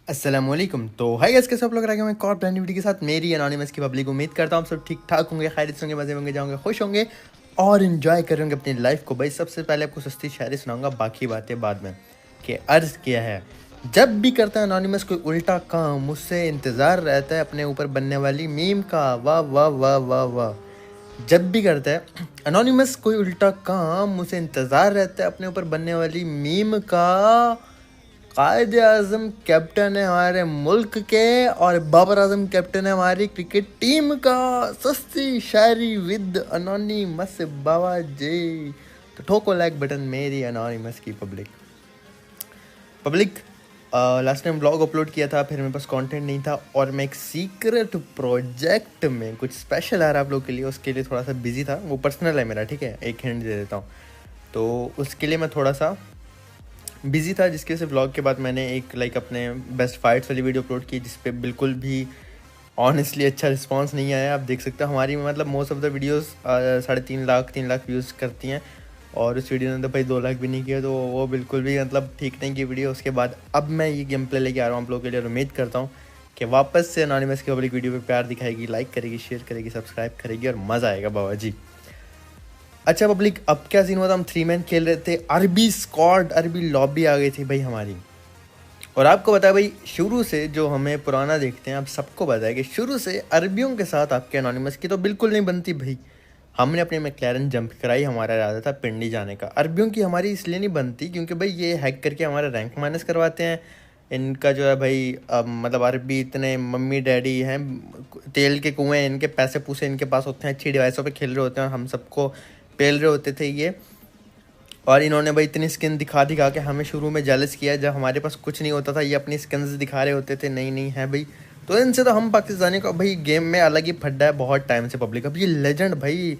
अस्सलामुअलैकुम। तो hi guys, कैसे आप लोग? रह गए मैं एक और ब्रांड वीडियो के साथ मेरी एनोनिमस की पब्लिक। उम्मीद करता हूँ सब ठीक ठाक होंगे, खैरियत होंगे, मजे होंगे, जाओगे, खुश होंगे और इन्जॉय करेंगे अपनी लाइफ को। भाई सबसे पहले आपको सस्ती शायरी सुनाऊंगा, बाकी बातें बाद में। कि अर्ज़ किया है, जब भी करता है एनोनिमस कोई उल्टा काम, मुझसे इंतज़ार रहता है अपने ऊपर बनने वाली मीम का। वाह वाह वाह वाह वाह। जब भी करता है एनोनिमस कोई उल्टा काम, मुझसे इंतज़ार रहता है अपने ऊपर बनने वाली मीम का। कायद आज़म कैप्टन है हमारे मुल्क के और बाबर आजम कैप्टन है हमारी क्रिकेट टीम का। सस्ती शायरी विद अनोनिमस बाबा जी। तो ठोको लाइक बटन मेरी अनोनिमस की public. Last time blog upload किया था, फिर मेरे पास कंटेंट नहीं था और मैं एक सीक्रेट प्रोजेक्ट में कुछ स्पेशल आ रहा है आप लोग के लिए, उसके लिए थोड़ा सा बिजी था। वो पर्सनल है मेरा, ठीक है, एक हिंट दे देता हूँ। तो उसके लिए मैं थोड़ा सा बिजी था, जिसकी वजह से व्लॉग के बाद मैंने एक अपने बेस्ट फाइट्स वाली वीडियो अपलोड की, जिस पे बिल्कुल भी ऑनेस्टली अच्छा रिस्पांस नहीं आया। आप देख सकते हो हमारी मतलब most of the videos 3.5 lakh views करती हैं और उस वीडियो ने तो भाई 2 लाख भी नहीं किया। तो वो बिल्कुल भी मतलब ठीक नहीं की वीडियो। उसके बाद अब मैं ये गेम प्ले लेके आ रहा हूँ आप लोगों के लिए और उम्मीद करता हूँ कि वापस से एनोनिमस की पब्लिक वीडियो पे प्यार दिखाएगी, लाइक करेगी, शेयर करेगी, सब्सक्राइब करेगी और मज़ा आएगा बाबा जी। अच्छा पब्लिक, अब क्या सीन हुआ था, हम 3 मैन खेल रहे थे, अरबी स्क्वाड, अरबी लॉबी आ गई थी भाई हमारी। और आपको पता है भाई, शुरू से जो हमें पुराना देखते हैं, आप सबको पता है कि शुरू से अरबियों के साथ आपके एनोनिमस की तो बिल्कुल नहीं बनती भाई। हमने अपनी मैक्लैरन जंप कराई, हमारा इरादा था पिंडी जाने का। अरबियों की हमारी इसलिए नहीं बनती क्योंकि भाई ये हैक करके हमारा रैंक माइनस करवाते हैं। इनका जो है भाई मतलब अरबी इतने मम्मी डैडी हैं, तेल के कुएँ, इनके पैसे पूसे इनके पास होते हैं, अच्छी डिवाइसों पे खेल रहे होते हैं और हम सबको पेल रहे होते थे ये। और इन्होंने भाई इतनी स्किन दिखा दिखा के हमें शुरू में जेलस किया, जब हमारे पास कुछ नहीं होता था ये अपनी स्किन्स दिखा रहे होते थे, नहीं नहीं है भाई। तो इनसे तो हम पाकिस्तानी का भाई गेम में अलग ही फड्डा है बहुत टाइम से पब्लिक। अब ये लेजेंड भाई,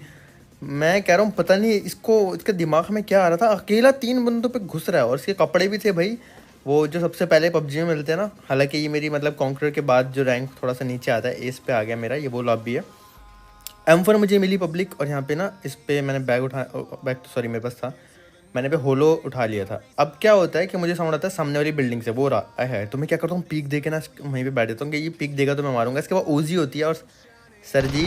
मैं कह रहा हूँ पता नहीं इसको, इसके दिमाग में क्या आ रहा था, अकेला 3 बंदों पे घुस रहा है और इसके कपड़े भी थे भाई वो जो सबसे पहले पबजी में मिलते हैं ना। हालांकि ये मेरी मतलब कॉन्करर के बाद जो रैंक थोड़ा सा नीचे आता है, एस पे आ गया मेरा, ये वो लॉबी है। M4 मुझे मिली पब्लिक और यहाँ पे ना इस पे मैंने बैग तो सॉरी मेरे पास था, मैंने पे होलो उठा लिया था। अब क्या होता है कि मुझे साउंड आता है सामने वाली बिल्डिंग से, वो रहा है। तो मैं क्या करता हूँ, पीक दे के ना वहीं पे बैठ जाता हूँ कि ये पीक देगा तो मैं मारूंगा। इसके बाद ओजी होती है और सर जी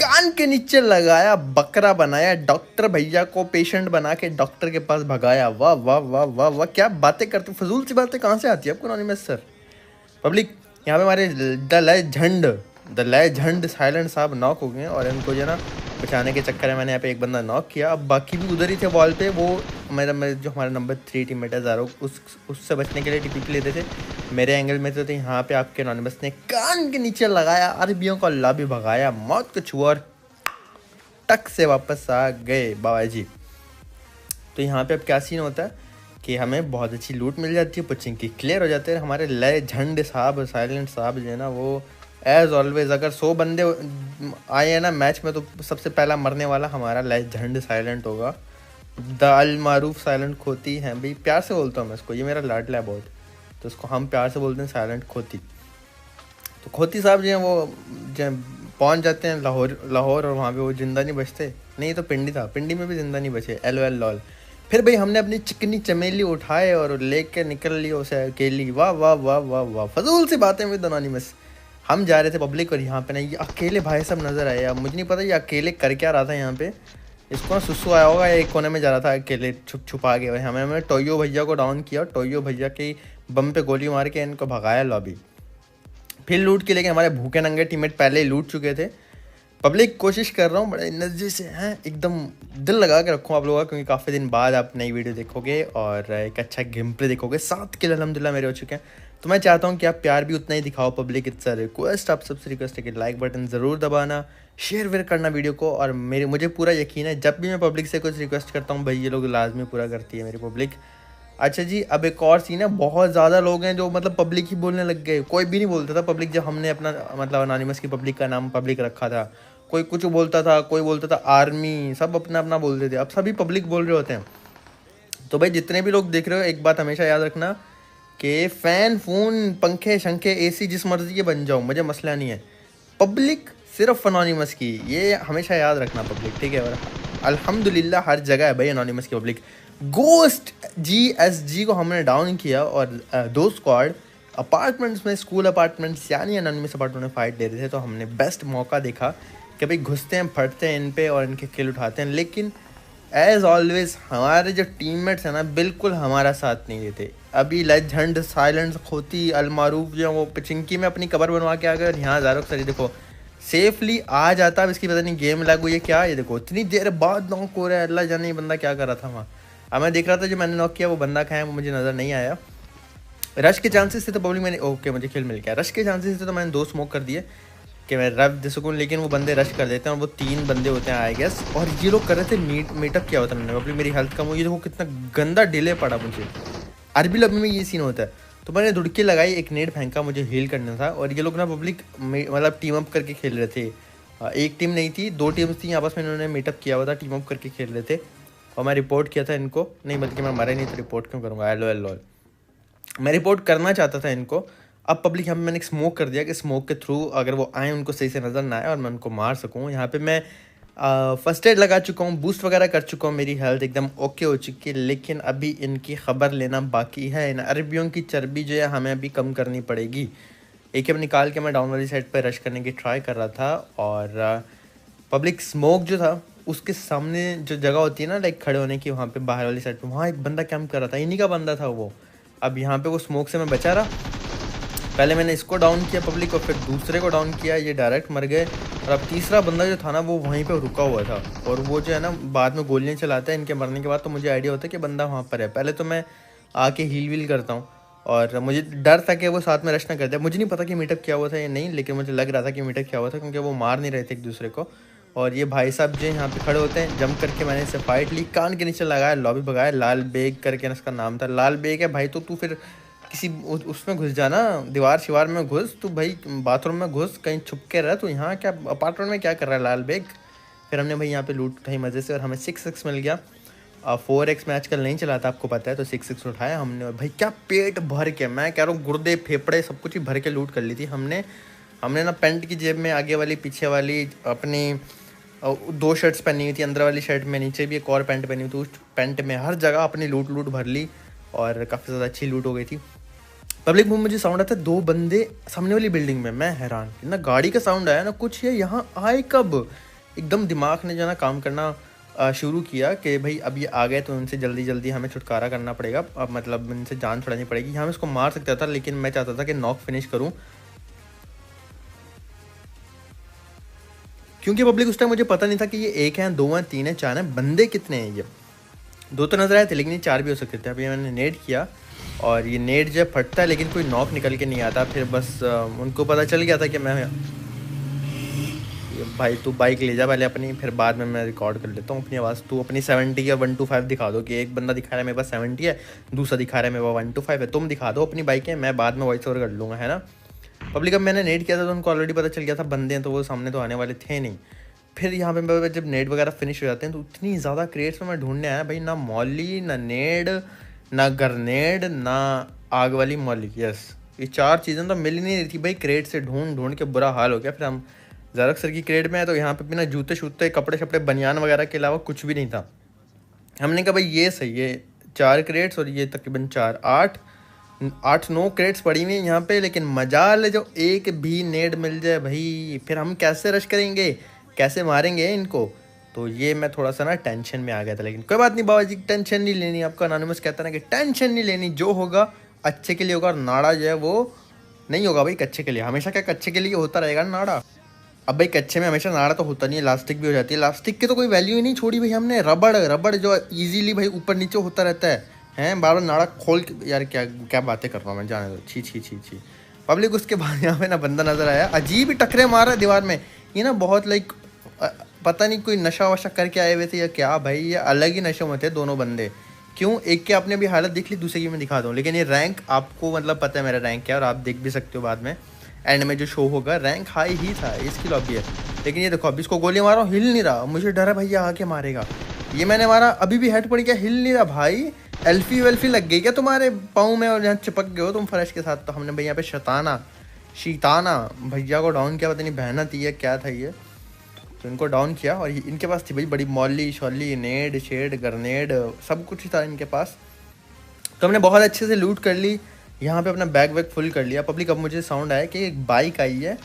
कान के नीचे लगाया, बकरा बनाया, डॉक्टर भैया को पेशेंट बना के डॉक्टर के पास भगाया। वाह वाह वाह वाह वाह, क्या बातें करते, फजूल सी बातें कहाँ से आती है आपको एनोनिमस सर। पब्लिक, यहाँ पे हमारे द लेजेंड साइलेंट साहब नॉक हो गए हैं और इनको जो है ना बचाने के चक्कर में मैंने यहाँ पे एक बंदा नॉक किया। अब बाकी भी उधर ही थे वॉल पे। वो मेरा जो हमारा नंबर 3 टीममेट है ज़ारो, उससे बचने के लिए टीपीपी लेते थे, मेरे एंगल में तो यहाँ पे आपके एनोनिमस ने कान के नीचे लगाया, अरबियों का लॉबी भगाया, मौत को छुआ और टक से वापस आ गए बाबा जी। तो यहाँ पे अब क्या सीन होता है कि हमें बहुत अच्छी लूट मिल जाती है, पुचिंग की क्लियर हो जाते हैं। हमारे लेजेंड साहब, साइलेंट साहब जो है ना, वो एज ऑलवेज अगर 100 बंदे आए हैं ना मैच में, तो सबसे पहला मरने वाला हमारा लेजेंड साइलेंट होगा। द अल मारूफ साइलेंट खोती है भाई, प्यार से बोलता हूँ मैं इसको, ये मेरा लाडला है बहुत, तो उसको हम प्यार से बोलते हैं साइलेंट खोती। तो खोती साहब जो हैं वो जो पहुँच जाते हैं लाहौर और वहाँ पे वो जिंदा नहीं बचते। नहीं तो पिंडी था, पिंडी में भी जिंदा नहीं बचे, LOL लॉल। फिर भाई हमने अपनी चिकनी चमेली उठाए और लेके निकल लिया उसे अकेली। वाह वाह वाह वाह वाह, फजूल सी बातें विद एनोनिमस। हम जा रहे थे पब्लिक और यहाँ पे ना ये अकेले भाई सब नज़र आए। अब मुझे नहीं पता ये अकेले कर क्या रहा था यहाँ पे, इसको ना सुसु आया होगा, एक कोने में जा रहा था अकेले छुपा के। भाई हमें टोयो भैया को डाउन किया, टोयो भैया के बम पे गोली मार के इनको भगाया लॉबी। फिर लूट के लेके हमारे भूखे नंगे टीममेट पहले ही लूट चुके थे। पब्लिक, कोशिश कर रहा हूँ बड़े एनर्जी से हैं, एकदम दिल लगा के रखूँ आप लोगों का, क्योंकि काफ़ी दिन बाद आप नई वीडियो देखोगे और एक अच्छा गेम प्ले देखोगे। 7 किल अल्हम्दुलिल्लाह मेरे हो चुके हैं। तो मैं चाहता हूँ कि आप प्यार भी उतना ही दिखाओ पब्लिक, इट्स अ रिक्वेस्ट। आप सबसे रिक्वेस्ट है कि लाइक बटन ज़रूर दबाना, शेयर वेयर करना वीडियो को। और मुझे पूरा यकीन है जब भी मैं पब्लिक से कुछ रिक्वेस्ट करता हूँ भाई, ये लोग लाजमी पूरा करती है मेरी पब्लिक। अच्छा जी, अब एक और सीन है, बहुत ज़्यादा लोग हैं जो मतलब पब्लिक ही बोलने लग गए। कोई भी नहीं बोलता था पब्लिक, जब हमने अपना मतलब एनोनिमस की पब्लिक का नाम पब्लिक रखा था। कोई कुछ बोलता था, कोई बोलता था आर्मी, सब अपना अपना बोलते थे। अब सभी पब्लिक बोल रहे होते हैं। तो भाई जितने भी लोग देख रहे हो, एक बात हमेशा याद रखना कि फ़ैन, फ़ोन, पंखे शंखे AC जिस मर्जी के बन जाओ, मुझे मसला नहीं है। पब्लिक सिर्फ एनोनिमस की, ये हमेशा याद रखना पब्लिक, ठीक है। और अल्हम्दुलिल्लाह हर जगह है भाई एनोनिमस की पब्लिक। गोस्ट GSG को हमने डाउन किया और 2 स्क्वाड अपार्टमेंट्स में, स्कूल अपार्टमेंट्स यानी एनोनिमस अपार्टमेंट में फाइट ले रहे थे, तो हमने बेस्ट मौका देखा कि भाई घुसते हैं, फटते हैं इन पे और इनके किल उठाते हैं। लेकिन एज ऑलवेज हमारे जो टीममेट्स हैं ना, बिल्कुल हमारा साथ नहीं देते। अभी लेजेंड साइलेंस खोती अलमारूफ जो वो पिचिंकी में अपनी कबर बनवा के आ गए, और यहाँ ज़ारुक सर देखो सेफली आ जाता। अब इसकी पता नहीं गेम लैग हुई है क्या, ये देखो इतनी देर बाद नॉक हो रहा है। अल्लाह जाने ये बंदा क्या कर रहा था वहाँ। अब मैं देख रहा था जो मैंने नॉक किया वो बंदा कहाँ है वो मुझे नज़र नहीं आया। रश के चांसेस थे तो पब्लिक मैंने ओके मुझे किल मिल गया। रश के चांसेस थे तो मैंने 2 स्मोक कर दिए कि मैं रफ दे सकूँ, लेकिन वो बंदे रश कर देते हैं और वो 3 बंदे होते हैं आई गेस। और ये लोग कर रहे थे मीटअप किया होता मैंने, पब्लिक मेरी हेल्थ कम हुई। देखो कितना गंदा डिले पड़ा मुझे। अरबी लॉबी में ये सीन होता है। तो मैंने दुड़की लगाई, एक नेट फेंका, मुझे हील करना था। और ये लोग ना पब्लिक मतलब टीम अप करके खेल रहे थे। एक टीम नहीं थी, 2 टीम्स थी आपस में, इन्होंने मीटअप किया हुआ था, टीम अप करके खेल रहे थे। और मैं रिपोर्ट किया था इनको, नहीं बल्कि मैं मरा नहीं तो रिपोर्ट क्यों करूँगा। LOL मैं रिपोर्ट करना चाहता था इनको। अब पब्लिक यहाँ पे मैंने एक स्मोक कर दिया कि स्मोक के थ्रू अगर वो आए उनको सही से नज़र ना आए और मैं उनको मार सकूँ। यहाँ पे मैं फर्स्ट एड लगा चुका हूँ, बूस्ट वगैरह कर चुका हूँ, मेरी हेल्थ एकदम ओके हो चुकी है। लेकिन अभी इनकी ख़बर लेना बाकी है। इन अरबियों की चर्बी जो है हमें अभी कम करनी पड़ेगी। एक निकाल के मैं डाउन वाली साइड पर रश करने की ट्राई कर रहा था। और पब्लिक स्मोक जो था उसके सामने जो जगह होती है ना लाइक खड़े होने की, वहाँ पे बाहर वाली साइड पे वहाँ एक बंदा कैंप कर रहा था, इन्हीं का बंदा था वो। अब यहाँ पे वो स्मोक से मैं बचा रहा। पहले मैंने इसको डाउन किया पब्लिक और फिर दूसरे को डाउन किया, ये डायरेक्ट मर गए। और अब तीसरा बंदा जो था ना वो वहीं पे रुका हुआ था। और वो जो है ना बाद में गोलियाँ चलाता है इनके मरने के बाद, तो मुझे आइडिया होता है कि बंदा वहाँ पर है। पहले तो मैं आके हील वील करता हूँ और मुझे डर था कि वो साथ में रश ना कर दे। मुझे नहीं पता कि मीटअप किया हुआ था या नहीं, लेकिन मुझे लग रहा था कि मीटअप किया हुआ था क्योंकि वो मार नहीं रहे थे एक दूसरे को। और ये भाई साहब जो यहाँ पे खड़े होते हैं, जंप करके मैंने इससे फाइट ली, कान के नीचे लगाया, लॉबी भगाया। लाल बेग करके इसका नाम था। लाल बेग है भाई, तो तू फिर किसी उसमें घुस जाना, दीवार शिवार में घुस, तू भाई बाथरूम में घुस, कहीं छुप के रह। तू यहाँ क्या अपार्टमेंट में क्या कर रहा है लाल बेग। फिर हमने भाई यहाँ पे लूट उठाई मज़े से और हमें 6x मिल गया। 4x में आजकल नहीं चलाता आपको पता है, तो 6x उठाया हमने। और भाई क्या पेट भर के, मैं कह रहा हूँ गुर्दे फेफड़े सब कुछ ही भर के लूट कर ली थी हमने। ना पैंट की जेब में आगे वाली पीछे वाली अपनी 2 शर्ट्स पहनी हुई थी, अंदर वाली शर्ट में नीचे भी एक और पैंट पहनी हुई थी। उस पैंट में हर जगह अपनी लूट भर ली और काफ़ी ज़्यादा अच्छी लूट हो गई थी। पब्लिक में मुझे साउंड आता है 2 बंदे सामने वाली बिल्डिंग में। मैं हैरान, ना गाड़ी का साउंड आया ना कुछ, ये यहाँ आए कब। एकदम दिमाग ने जो ना काम करना शुरू किया कि भाई अब ये आ गए तो उनसे जल्दी जल्दी हमें छुटकारा करना पड़ेगा। अब मतलब इनसे जान छुड़ानी पड़ेगी। यहाँ मैं इसको मार सकता था लेकिन मैं चाहता था कि नॉक फिनिश करूँ, क्योंकि पब्लिक उस टाइम मुझे पता नहीं था कि ये 1 है 2 हैं 3 हैं 4 हैं, बंदे कितने हैं। ये 2 तो नज़र आए थे लेकिन ये 4 भी हो सकते थे। अभी मैंने नेट किया और ये नेट जब फटता है लेकिन कोई नॉक निकल के नहीं आता। फिर बस उनको पता चल गया था कि मैं भाई तू बाइक ले जा पहले अपनी, फिर बाद में मैं रिकॉर्ड कर लेता हूँ अपनी आवाज़। तू अपनी 70 या 125 दिखा दो कि एक बंदा दिखा रहा है मेरे पास 70 है, दूसरा दिखा रहा है मेरे पास 125 है। तुम दिखा दो अपनी बाइकें, मैं बाद में वॉइस ओवर कर लूँगा, है ना। पब्लिक अब मैंने नेट किया था तो उनको ऑलरेडी पता चल गया था बंदे हैं, तो वो सामने तो आने वाले थे नहीं। फिर यहाँ पे जब नेट वगैरह फिनिश हो जाते हैं तो इतनी ज़्यादा क्रेट्स में मैं ढूंढने आया भाई, ना मॉली ना नेड ना ग्रेनेड ना आग वाली मॉली। यस, ये 4 चीज़ें तो मिल ही नहीं रही थी भाई। क्रेट से ढूंढ के बुरा हाल हो गया। फिर हम ज़ारुक सर की क्रेट में आए तो यहाँ पे बिना जूते शूते कपड़े शपड़े बनियान वगैरह के अलावा कुछ भी नहीं था। हमने कहा भाई ये सही है, 4 क्रेट्स और ये तकरीबन 4 8 9 क्रेट्स पड़ी हुई हैं यहाँ पे। लेकिन मजाल है जो एक भी नेड मिल जाए भाई, फिर हम कैसे रश करेंगे, कैसे मारेंगे इनको। तो ये मैं थोड़ा सा ना टेंशन में आ गया था। लेकिन कोई बात नहीं बाबा जी, टेंशन नहीं लेनी। आपका एनोनिमस कहता है ना कि टेंशन नहीं लेनी, जो होगा अच्छे के लिए होगा। और नाड़ा जो है वो नहीं होगा भाई कच्चे के लिए, हमेशा क्या कच्चे के लिए होता रहेगा नाड़ा। अब भाई कच्चे में हमेशा नाड़ा तो होता नहीं है, इलास्टिक भी हो जाती है। इलास्टिक की तो कोई वैल्यू ही नहीं छोड़ी भाई हमने। रबड़ जो ईजीली भाई ऊपर नीचे होता रहता है बार बार नाड़ा खोल के। यार क्या क्या बातें कर रहा हूँ मैं, जाने दो। छी छी छी छी पब्लिक। उसके बाद यहाँ पे ना बंदा नज़र आया, अजीब ही टकरे मार रहा है दीवार में। ये ना बहुत लाइक पता नहीं कोई नशा वशा करके आए हुए थे या क्या भाई, ये अलग ही नशे में थे दोनों बंदे। क्यों, एक के आपने अभी हालत देख ली, दूसरे की मैं दिखा दूँ। लेकिन ये रैंक आपको मतलब पता है मेरा रैंक क्या, और आप देख भी सकते हो बाद में एंड में जो शो होगा। रैंक हाई ही था, इसकी लॉबी है। लेकिन ये देखो अभी इसको गोली मारा हूँ, हिल नहीं रहा। मुझे डर है भाई ये आके मारेगा। ये मैंने मारा, अभी भी हेड पड़ी क्या, हिल नहीं रहा भाई। एल्फी वेल्फी लग गई क्या तुम्हारे पाँव में और यहाँ चिपक गए हो तुम फर्श के साथ। तो हमने भाई यहाँ पे शीताना भैया को डाउन किया, पता नहीं बहना थी या क्या था ये, तो इनको डाउन किया। और इनके पास थी भाई बड़ी मॉली शॉली नेड शेड ग्रेनेड सब कुछ था इनके पास। तो हमने बहुत अच्छे से लूट कर ली। यहाँ पे अपना बैग वैग फुल कर लिया पब्लिक। अब मुझे साउंड आया कि एक बाइक आई है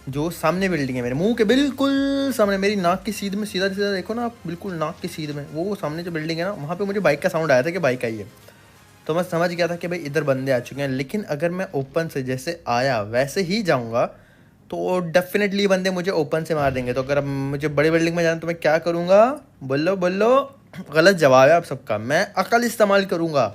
जो सामने बिल्डिंग है, मेरे मुंह के बिल्कुल सामने, मेरी नाक की सीध में, सीधा सीधा देखो ना आप, बिल्कुल नाक की सीध में वो सामने जो बिल्डिंग है ना, वहाँ पे मुझे बाइक का साउंड आया था कि बाइक आई है। तो मैं समझ गया था कि भाई इधर बंदे आ चुके हैं। लेकिन अगर मैं ओपन से जैसे आया वैसे ही जाऊँगा तो डेफिनेटली बंदे मुझे ओपन से मार देंगे। तो अगर अब मुझे बड़ी बिल्डिंग में जाना तो मैं क्या करूँगा? बोलो बोलो, गलत जवाब है आप सबका, मैं अकल इस्तेमाल करूँगा।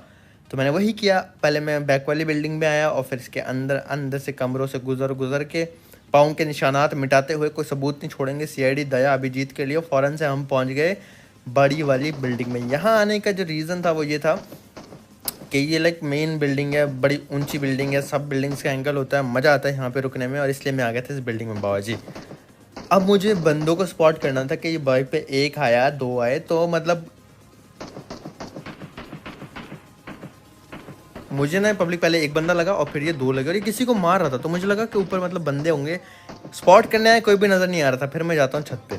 तो मैंने वही किया, पहले मैं बैक वाली बिल्डिंग में आया और फिर इसके अंदर अंदर से कमरों से गुजर के पाँव के निशानात मिटाते हुए, कोई सबूत नहीं छोड़ेंगे, सीआईडी दया अभिजीत के लिए, फ़ौरन से हम पहुंच गए बड़ी वाली बिल्डिंग में। यहाँ आने का जो रीज़न था वो ये था कि ये लाइक मेन बिल्डिंग है, बड़ी ऊंची बिल्डिंग है, सब बिल्डिंग्स का एंगल होता है, मज़ा आता है यहाँ पे रुकने में, और इसलिए मैं आ गया था इस बिल्डिंग में बाबा जी। अब मुझे बंदों को स्पॉट करना था कि ये बाइक पे एक आया, दो आए, तो मतलब मुझे ना पब्लिक पहले एक बंदा लगा और फिर ये दो लगे और ये किसी को मार रहा था। तो मुझे लगा कि ऊपर मतलब बंदे होंगे, स्पॉट करने आए, कोई भी नज़र नहीं आ रहा था। फिर मैं जाता हूँ छत पे।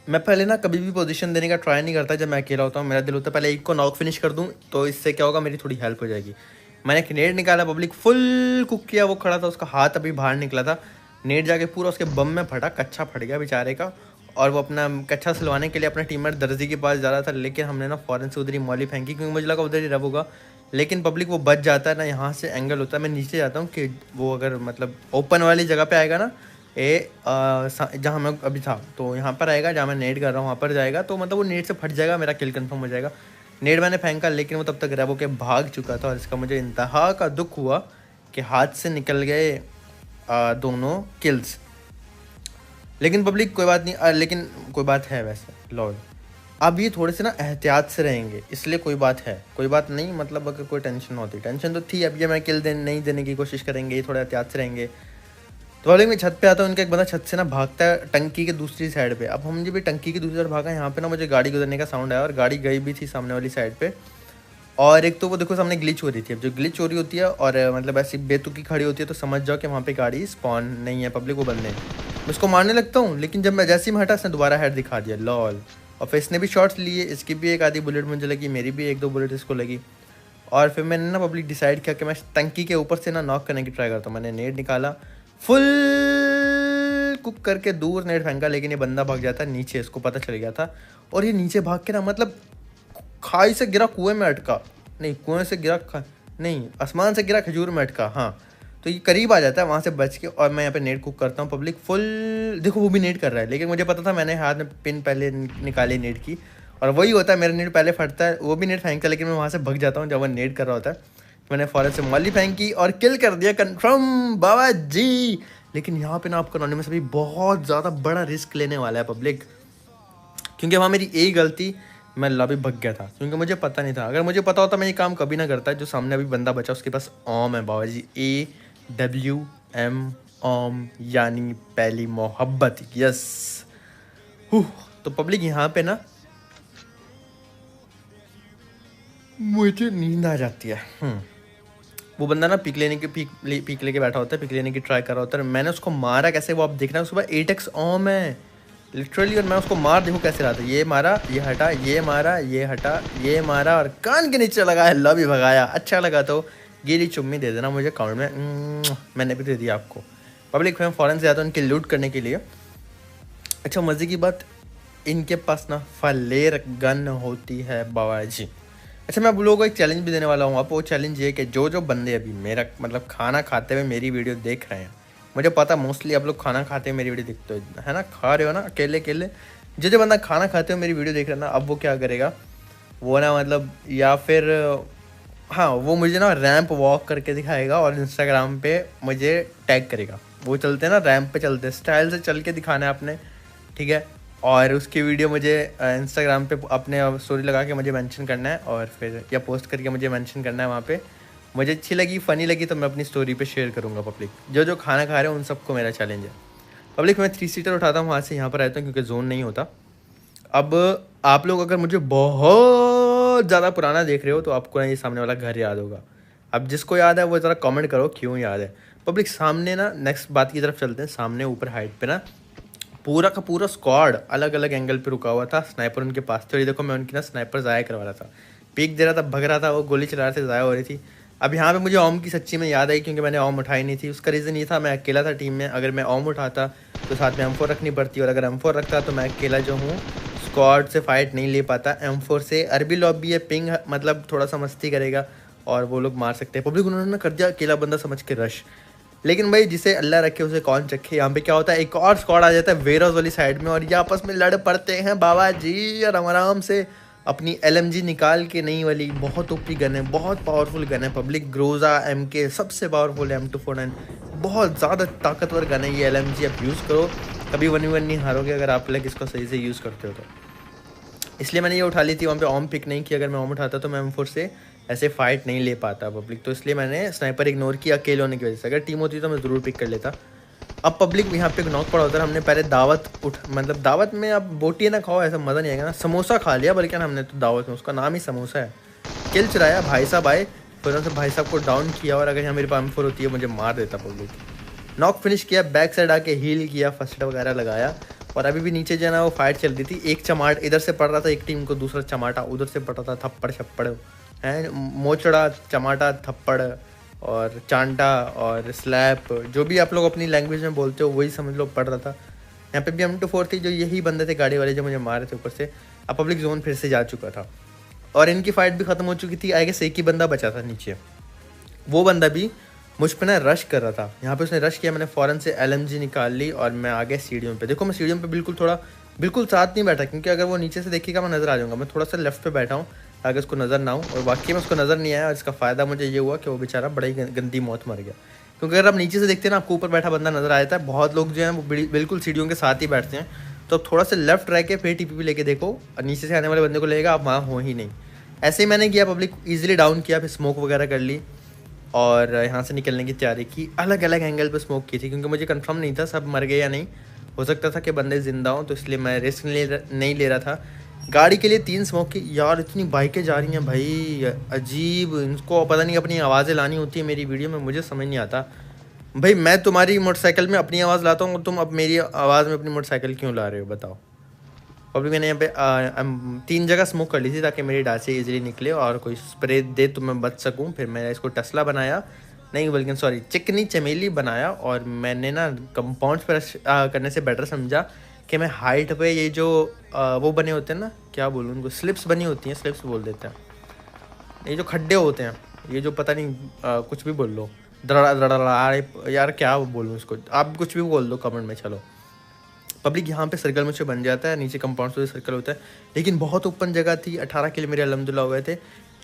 मैं पहले ना कभी भी पोजीशन देने का ट्राई नहीं करता जब मैं अकेला होता हूँ। मेरा दिल होता है पहले एक को नॉक फिनिश कर दूँ, तो इससे क्या होगा, मेरी थोड़ी हेल्प हो जाएगी। मैंने एक नेट निकाला, पब्लिक फुल कुक किया, वो खड़ा था, उसका हाथ अभी बाहर निकला था, नेट जाके पूरा उसके बम में फटा, कच्चा फट गया बेचारे का। और वो अपना कच्चा सिलवाने के लिए अपना टीममेट दर्जी के पास जा रहा था, लेकिन हमने ना फ़ौरन से उधर ही मौली फेंकी, क्योंकि मुझे लगा उधर ही रब होगा। लेकिन पब्लिक वो बच जाता है ना, यहाँ से एंगल होता है, मैं नीचे जाता हूँ कि वो अगर मतलब ओपन वाली जगह पे आएगा ना, जहाँ मैं अभी था, तो यहाँ पर आएगा जहाँ मैं नेट कर रहा हूँ, वहाँ पर जाएगा, तो मतलब वो नेट से फट जाएगा, मेरा किल कंफर्म हो जाएगा। नेट मैंने फेंका, लेकिन वो तब तक रैब होके भाग चुका था, और इसका मुझे इंतहा का दुख हुआ कि हाथ से निकल गए दोनों किल्स। लेकिन पब्लिक कोई बात नहीं, लेकिन कोई बात है वैसे लॉर्ड, अब ये थोड़े से ना एहतियात से रहेंगे, इसलिए कोई बात है, कोई बात नहीं, मतलब अगर कोई टेंशन होती, टेंशन तो थी, अब ये मैं किल नहीं देने की कोशिश करेंगे, ये थोड़ा एहतियात से रहेंगे। तो वाले मैं छत पे आता हूँ, उनका एक बंदा छत से ना भागता है टंकी के दूसरी साइड पे। अब हम जब भी टंकी की दूसरी साइड भागा, यहाँ पे ना मुझे गाड़ी गुजरने का साउंड आया, और गाड़ी गई भी थी सामने वाली साइड पे। और एक तो वो देखो सामने ग्लिच हो रही थी। अब जो ग्लिच हो रही होती है और मतलब ऐसी बेतुकी खड़ी होती है, तो समझ जाओ कि वहाँ पे गाड़ी स्पॉन नहीं है पब्लिक, वो बंदे मैं उसको मारने लगता हूँ। लेकिन जब मैं जैसे ही मैं हटा, उसने दोबारा हेड दिखा दिया, लॉल। और फिर इसने भी शॉट्स लिए, इसकी भी एक आधी बुलेट मुझे लगी, मेरी भी एक दो बुलेट इसको लगी। और फिर मैंने ना पब्लिक डिसाइड किया कि मैं टंकी के ऊपर से ना नॉक करने की ट्राई करता हूँ। मैंने नेट निकाला, फुल कुक करके दूर नेट फेंका, लेकिन ये बंदा भाग जाता है नीचे, इसको पता चल गया था। और ये नीचे भाग के ना मतलब खाई से गिरा कुएं में अटका, नहीं कुएं से गिरा, नहीं आसमान से गिरा खजूर में अटका, हाँ। तो ये करीब आ जाता है वहाँ से बच के, और मैं यहाँ पे नेट कुक करता हूँ पब्लिक फुल। देखो वो भी नेट कर रहा है, लेकिन मुझे पता था, मैंने हाथ में पिन पहले निकाली नेट की, और वही होता है, मेरा नेट पहले फटता है, वो भी नेट फेंकता है, लेकिन मैं वहाँ से भग जाता हूँ जब वो नेट कर रहा होता है। मैंने फौरन से मॉली फेंकी और किल कर दिया कंफर्म बाबा जी। लेकिन यहाँ पे ना आपको एनोनिमस भी बहुत ज़्यादा बड़ा रिस्क लेने वाला है पब्लिक, क्योंकि वहाँ मेरी एक गलती, मैं लॉबी भग गया था, क्योंकि मुझे पता नहीं था। अगर मुझे पता होता मैं ये काम कभी ना करता। जो सामने अभी बंदा बचा उसके पास ओम है बाबा जी, AWM ओम, यानी पहली मोहब्बत, यस। तो पब्लिक यहाँ पे ना मुझे नींद आ जाती है। वो बंदा ना पीक लेके बैठा होता है, पीक लेने की ट्राई कर रहा होता है। मैंने उसको मारा कैसे, वो आप देखना, उसके बाद 8x ओम है लिटरली, और मैं उसको मार देखो कैसे रहा था। ये मारा, ये हटा, ये मारा, ये हटा, ये मारा, और कान के नीचे लगा है, लॉबी भगाया। अच्छा लगा तो गिरी चुम्मी दे देना मुझे कमेंट में, मैंने भी दे दिया आपको। पब्लिक में फ़ौरन से आता हूँ उनकी लूट करने के लिए। अच्छा मज़े की बात, इनके पास ना फलेर गन होती है बाबा जी। अच्छा मैं आप लोगों को एक चैलेंज भी देने वाला हूँ। आप वो चैलेंज ये कि जो बंदे अभी मेरा मतलब खाना खाते हुए मेरी वीडियो देख रहे हैं, मुझे पता मोस्टली आप लोग खाना खाते हुए मेरी वीडियो देखते हो, है ना, खा रहे हो ना अकेले अकेले। जो बंदा खाना खाते हुए मेरी वीडियो देख रहा है ना, अब वो क्या करेगा, वो ना मतलब या फिर हाँ वो मुझे ना रैंप वॉक करके दिखाएगा और इंस्टाग्राम पे मुझे टैग करेगा। वो चलते हैं ना रैंप पे, चलते स्टाइल से चल के दिखाना है आपने, ठीक है। और उसकी वीडियो मुझे इंस्टाग्राम पे अपने स्टोरी लगा के मुझे मेंशन करना है, और फिर या पोस्ट करके मुझे मेंशन करना है वहाँ पे। मुझे अच्छी लगी, फ़नी लगी, तो मैं अपनी स्टोरी पे शेयर करूँगा पब्लिक। जो खाना खा रहे हैं उन सबको मेरा चैलेंज है पब्लिक। मैं 3 सीटर उठाता हूँ, वहाँ से यहाँ पर रहता हूँ क्योंकि जोन नहीं होता। अब आप लोग अगर मुझे बहुत ज़्यादा पुराना देख रहे हो तो आपको ना ये सामने वाला घर याद होगा। अब जिसको याद है वो ज़रा कमेंट करो क्यों याद है पब्लिक। सामने ना नेक्स्ट बात की तरफ चलते हैं। सामने ऊपर हाइट पे ना पूरा का पूरा स्क्वाड अलग अलग एंगल पे रुका हुआ था, स्नाइपर उनके पास थे। और ये देखो मैं उनकी ना स्नाइपर ज़ाया करवा रहा था, पीक दे रहा था, भग रहा था, वो गोली चला रहे थे, ज़ाया हो रही थी। अब यहाँ पे मुझे ओम की सच्ची में याद आई, क्योंकि मैंने ओम उठाई नहीं थी। उसका रीज़न ये था, मैं अकेला था टीम में। अगर मैं ओम उठाता तो साथ में M4 रखनी पड़ती, और अगर M4 रखता तो मैं अकेला जो हूँ स्क्वाड से फाइट नहीं ले पाता। M4 से अरबी लॉबी है, पिंग मतलब थोड़ा सा मस्ती करेगा और वो लोग मार सकते हैं। पब्लिक उन्होंने कर दिया अकेला बंदा समझ के रश। लेकिन भाई जिसे अल्लाह रखे उसे कौन चखे। यहाँ पे क्या होता है, एक और स्क्वाड आ जाता है वेयर हाउस वाली साइड में, और ये आपस में लड़ पड़ते हैं बाबा जी। और आराम से अपनी LMG निकाल के, नई वाली बहुत ओपी गन है, बहुत पावरफुल गन है पब्लिक। ग्रोजा MK सबसे पावरफुल है, M249 बहुत ज़्यादा ताकतवर गन है ये LMG। आप यूज़ करो, कभी 1v1 नहीं हारोगे अगर आप लोग इसको सही से यूज़ करते हो तो। इसलिए मैंने ये उठा ली थी। वहाँ पे ओम पिक नहीं किया। अगर मैं ओम उठाता तो मैं M4 से ऐसे फाइट नहीं ले पाता पब्लिक, तो इसलिए मैंने स्नाइपर इग्नोर किया अकेले होने की वजह से। अगर टीम होती तो मैं ज़रूर पिक कर लेता। अब पब्लिक यहाँ पे नॉक पड़ा होता है। हमने पहले दावत मतलब दावत में अब बोटियाँ ना खाओ ऐसा मज़ा नहीं आएगा ना, समोसा खा लिया बल्कि हमने तो दावत में, उसका नाम ही समोसा है। किल चुराया भाई साहब आए, फिर उनसे भाई साहब को डाउन किया, और अगर यहाँ मेरे पास M4 होती है मुझे मार देता पब्लिक। नॉक फिनिश किया, बैक साइड आके हील किया, फर्स्ट एड वगैरह लगाया, और अभी भी नीचे जो है ना वो फाइट चल रही थी। एक चमाट इधर से पड़ रहा था एक टीम को, दूसरा चमाटा उधर से पड़ रहा था। थप्पड़ छप्पड़ है, मोचड़ा चमाटा थप्पड़ और चांटा और स्लैप, जो भी आप लोग अपनी लैंग्वेज में बोलते हो वही समझ लो पड़ रहा था। यहाँ पे भी M24 थी, जो यही बंदे थे गाड़ी वाले जो मुझे मारे थे ऊपर से। अब पब्लिक जोन फिर से जा चुका था और इनकी फाइट भी ख़त्म हो चुकी थी। आई गेस एक ही बंदा बचा था नीचे, वो बंदा भी मुझ पर ना रश कर रहा था। यहाँ पे उसने रश किया, मैंने फ़ौरन से LMG निकाल ली और मैं आ गया सीढ़ियों पे। देखो मैं सीढ़ियों पे बिल्कुल साथ नहीं बैठा, क्योंकि अगर वो नीचे से देखेगा मैं नज़र आ जाऊँगा। मैं थोड़ा सा लेफ्ट पे बैठा हूँ ताकि उसको नज़र ना हो, और वाकई में उसको नज़र नहीं आया। और इसका फ़ायदा मुझे ये हुआ कि वो बेचारा बड़ी गंदी मौत मर गया। क्योंकि अगर आप नीचे से देखते हैं ना, आपको ऊपर बैठा बंदा नज़र आ जाता है। बहुत लोग जो हैं वो बिल्कुल सीढ़ियों के साथ ही बैठते हैं, तो थोड़ा सा लेफ्ट रह के फिर TPP लेके देखो, और नीचे से आने वाले बंदे को लगेगा आप वहाँ हो ही नहीं। ऐसे ही मैंने किया, पब्लिक ईजिली डाउन किया, फिर स्मोक वगैरह कर ली और यहाँ से निकलने की तैयारी की। अलग अलग एंगल पे स्मोक की थी, क्योंकि मुझे कंफर्म नहीं था सब मर गए या नहीं। हो सकता था कि बंदे ज़िंदा हों, तो इसलिए मैं रिस्क नहीं ले रहा था। गाड़ी के लिए 3 स्मोक की। यार इतनी बाइकें जा रही हैं भाई, अजीब। इनको पता नहीं अपनी आवाज़ें लानी होती है मेरी वीडियो में, मुझे समझ नहीं आता। भाई मैं तुम्हारी मोटरसाइकिल में अपनी आवाज़ लाता हूँ, तुम अब मेरी आवाज़ में अपनी मोटरसाइकिल क्यों ला रहे हो बताओ। पब्लिक मैंने यहाँ पे 3 जगह स्मोक कर ली थी ताकि मेरी डांसें इजीली निकले और कोई स्प्रे दे तो मैं बच सकूँ। फिर मैंने इसको टसला बनाया, नहीं बल्कि सॉरी चिकनी चमेली बनाया, और मैंने ना कंपाउंड पर करने से बेटर समझा कि मैं हाइट पे ये जो वो बने होते हैं ना, क्या बोलूँ उनको, स्लिप्स बनी होती हैं, स्लिप्स बोल देते हैं, ये जो खड्डे होते हैं, ये जो पता नहीं कुछ भी बोल लो, दड़ा यार क्या बोलूँ इसको, आप कुछ भी बोल दो कमेंट में। चलो पब्लिक यहाँ पे सर्कल मुझे बन जाता है, नीचे कंपाउंड से सर्कल होता है, लेकिन बहुत ओपन जगह थी। 18 किल मेरे अल्हम्दुलिल्लाह हो गए थे,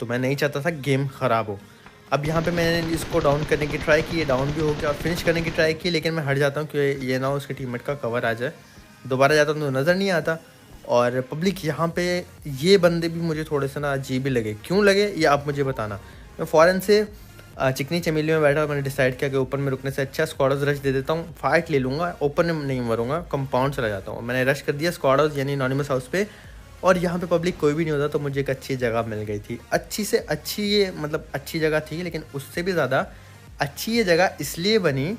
तो मैं नहीं चाहता था गेम ख़राब हो। अब यहाँ पे मैंने इसको डाउन करने की ट्राई की, डाउन भी हो गया, और फिनिश करने की ट्राई की, लेकिन मैं हट जाता हूँ कि ये ना उसके टीममेट का कवर आ जाए। दोबारा जाता हूँ तो नज़र नहीं आता। और पब्लिक यहाँ पे ये बंदे भी मुझे थोड़े से ना अजीब ही लगे। क्यों लगे ये आप मुझे बताना। मैं फ़ौरन से चिकनी चमेली में बैठा, मैंने डिसाइड किया कि ओपन में रुकने से अच्छा स्क्वाडर्स रश दे देता हूँ, फाइट ले लूँगा, ओपन में नहीं मरूंगा, कंपाउंड चला जाता हूँ। मैंने रश कर दिया स्क्वाडर्स यानी एनोनिमस हाउस पे, और यहाँ पे पब्लिक कोई भी नहीं होता, तो मुझे एक अच्छी जगह मिल गई थी। अच्छी से अच्छी, ये मतलब अच्छी जगह थी, लेकिन उससे भी ज़्यादा अच्छी ये जगह इसलिए बनी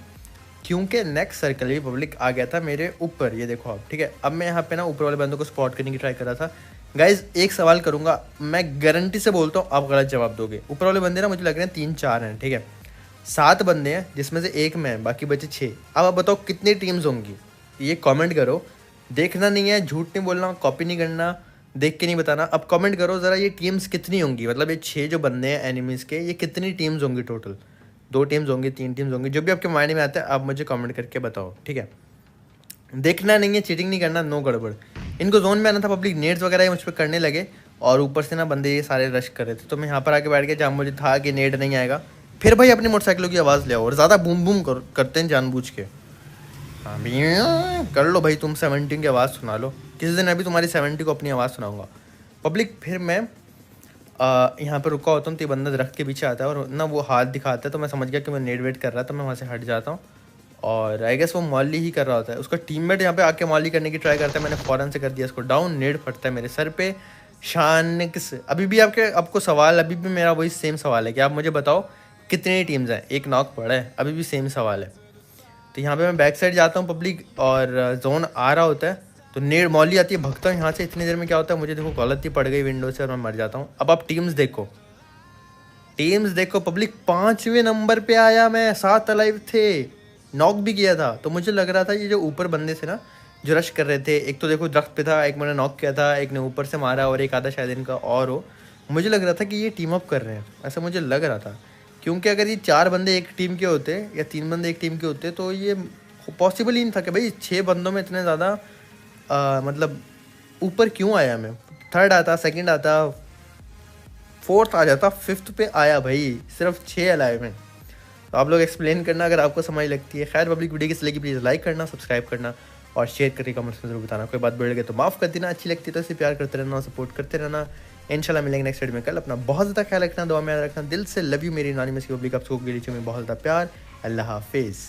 क्योंकि नेक्स्ट सर्कल भी पब्लिक आ गया था मेरे ऊपर। ये देखो आप, ठीक है। अब मैं यहाँ पे ना ऊपर वाले बंदों को स्पॉट करने की ट्राई कर रहा था। गाइज एक सवाल करूँगा, मैं गारंटी से बोलता हूँ आप गलत जवाब दोगे। ऊपर वाले बंदे ना मुझे लग रहे हैं 3-4 हैं, ठीक है। 7 बंदे हैं जिसमें से एक मैं, बाकी बचे 6। अब आप बताओ कितनी टीम्स होंगी, ये कमेंट करो। देखना नहीं है, झूठ नहीं बोलना, कॉपी नहीं करना, देख के नहीं बताना। अब कमेंट करो ज़रा ये टीम्स कितनी होंगी, मतलब ये 6 जो बंदे हैं एनिमीज़ के, ये कितनी टीम्स होंगी टोटल। 2 टीम्स होंगी, 3 टीम्स होंगी, जो भी आपके माइंड में आता है आप मुझे कमेंट करके बताओ, ठीक है। देखना नहीं है, चीटिंग नहीं करना, नो गड़बड़। इनको जोन में आना था, पब्लिक नेड्स वगैरह मुझ पर करने लगे, और ऊपर से ना बंदे ये सारे रश कर रहे थे। तो मैं यहाँ पर आके बैठ गया जहाँ मुझे था कि नेड नहीं आएगा। फिर भाई अपनी मोटरसाइकिलों की आवाज़ ले आओ, और ज़्यादा बूम बूम करते हैं जानबूझ के। हाँ भैया कर लो भाई, तुम 70 की आवाज़ सुना लो, किसी दिन अभी तुम्हारी 70 को अपनी आवाज़ सुनाऊंगा। पब्लिक फिर मैं यहाँ पर रुका होता हूँ, तो ये बंदा दरख्त के पीछे आता है और ना वो हाथ दिखाता है, तो मैं समझ गया कि मैं नेट वेट कर रहा था, मैं वहाँ से हट जाता हूँ। और आई गेस वो मॉली ही कर रहा होता है, उसका टीममेट यहाँ पे आके मॉली करने की ट्राई करता है। मैंने फ़ौरन से कर दिया इसको डाउन, नेट फटता है मेरे सर पे। शानिक्स अभी भी आपको सवाल, अभी भी मेरा वही सेम सवाल है कि आप मुझे बताओ कितनी टीम्स हैं। एक नॉक पड़ा है, अभी भी सेम सवाल है। तो यहाँ पे मैं बैक साइड जाता हूँ पब्लिक, और जोन आ रहा होता है, तो नेड मॉली आती है, भगता हूँ यहाँ से। इतनी देर में क्या होता है, मुझे देखो गलती पड़ गई विंडो से और मैं मर जाता हूँ। अब आप टीम्स देखो, टीम्स देखो पब्लिक 5वें नंबर पे आया, मैं 7 अलाइव थे, नॉक भी किया था। तो मुझे लग रहा था ये जो ऊपर बंदे थे ना जो रश कर रहे थे, एक तो देखो दरख्त पे था, एक मैंने नॉक किया था, एक ने ऊपर से मारा और एक आधा शायद इनका और हो। मुझे लग रहा था कि ये टीम अप कर रहे हैं, ऐसा मुझे लग रहा था। क्योंकि अगर ये 4 बंदे एक टीम के होते या 3 बंदे एक टीम के होते तो ये पॉसिबल ही नहीं था कि भाई 6 बंदों में इतने ज़्यादा मतलब ऊपर क्यों आया मैं। थर्ड आता, सेकंड आता, फोर्थ आ जाता, फिफ्थ पे आया भाई, सिर्फ 6 अलाइव में। तो आप लोग एक्सप्लेन करना अगर आपको समझ लगती है। खैर पब्लिक वीडियो किस लगी प्लीज़ लाइक करना, सब्सक्राइब करना और शेयर करके कमेंट्स में जरूर बताना। कोई बात बढ़ गई तो माफ़ कर देना, अच्छी लगती है तो इसे प्यार करते रहना और सपोर्ट करते रहना। इंशाल्लाह मिलेंगे नेक्स्ट वीडियो में कल। अपना बहुत ज़्यादा ख्याल रखना, दुआ में याद रखना। दिल से लव यू मेरी नानी में पब्लिक, आप सबको के लिए बहुत ज़्यादा प्यार। अल्लाह हाफिज़।